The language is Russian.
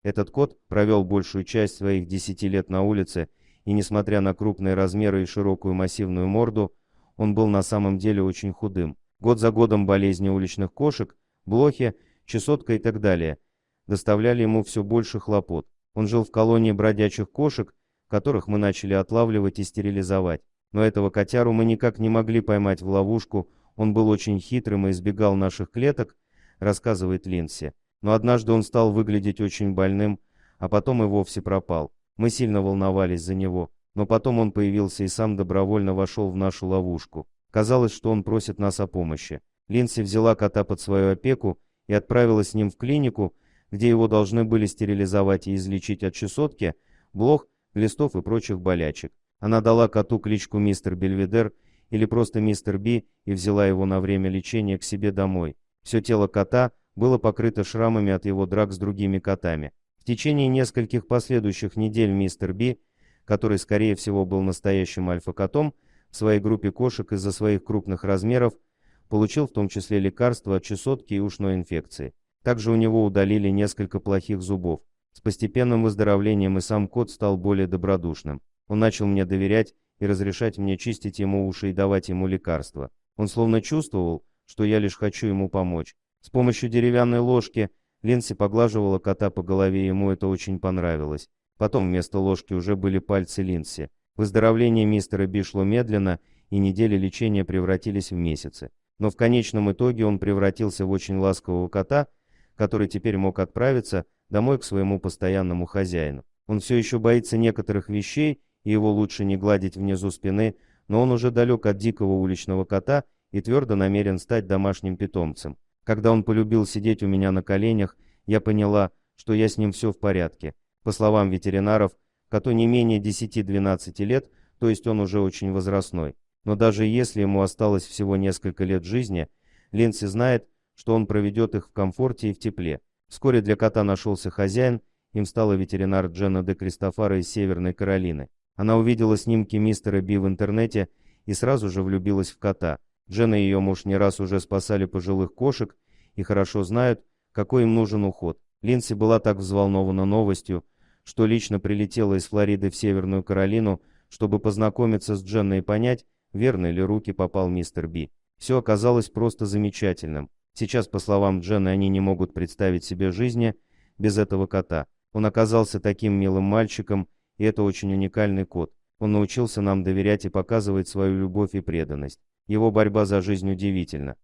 Этот кот провел большую часть своих 10 лет на улице, и несмотря на крупные размеры и широкую массивную морду, он был на самом деле очень худым. Год за годом болезни уличных кошек, блохи, чесотка и так далее доставляли ему все больше хлопот. Он жил в колонии бродячих кошек, которых мы начали отлавливать и стерилизовать. Но этого котяру мы никак не могли поймать в ловушку, он был очень хитрым и избегал наших клеток, рассказывает Линдси. Но однажды он стал выглядеть очень больным, а потом и вовсе пропал. Мы сильно волновались за него, но потом он появился и сам добровольно вошел в нашу ловушку. Казалось, что он просит нас о помощи. Линдси взяла кота под свою опеку и отправилась с ним в клинику, где его должны были стерилизовать и излечить от чесотки, блох, глистов и прочих болячек. Она дала коту кличку Мистер Бельведер или просто Мистер Би и взяла его на время лечения к себе домой. Все тело кота было покрыто шрамами от его драк с другими котами. В течение нескольких последующих недель Мистер Би, который скорее всего был настоящим альфа-котом, в своей группе кошек из-за своих крупных размеров, получил в том числе лекарства от чесотки и ушной инфекции. Также у него удалили несколько плохих зубов. С постепенным выздоровлением и сам кот стал более добродушным. Он начал мне доверять и разрешать мне чистить ему уши и давать ему лекарства. Он словно чувствовал, что я лишь хочу ему помочь. С помощью деревянной ложки Линдси поглаживала кота по голове, ему это очень понравилось. Потом вместо ложки уже были пальцы Линдси. Выздоровление мистера Би шло медленно, и недели лечения превратились в месяцы. Но в конечном итоге он превратился в очень ласкового кота, который теперь мог отправиться домой к своему постоянному хозяину. Он все еще боится некоторых вещей, и его лучше не гладить внизу спины, но он уже далек от дикого уличного кота и твердо намерен стать домашним питомцем. Когда он полюбил сидеть у меня на коленях, я поняла, что я с ним все в порядке. По словам ветеринаров, коту не менее 10-12 лет, то есть он уже очень возрастной. Но даже если ему осталось всего несколько лет жизни, Линдси знает, что он проведет их в комфорте и в тепле. Вскоре для кота нашелся хозяин, им стала ветеринар Дженна де Кристофара из Северной Каролины. Она увидела снимки мистера Би в интернете и сразу же влюбилась в кота. Дженна и ее муж не раз уже спасали пожилых кошек и хорошо знают, какой им нужен уход. Линдси была так взволнована новостью, что лично прилетела из Флориды в Северную Каролину, чтобы познакомиться с Дженной и понять, верно ли руки попал мистер Би. Все оказалось просто замечательным. Сейчас, по словам Дженны, они не могут представить себе жизни без этого кота. Он оказался таким милым мальчиком, и это очень уникальный кот. Он научился нам доверять и показывать свою любовь и преданность. Его борьба за жизнь удивительна.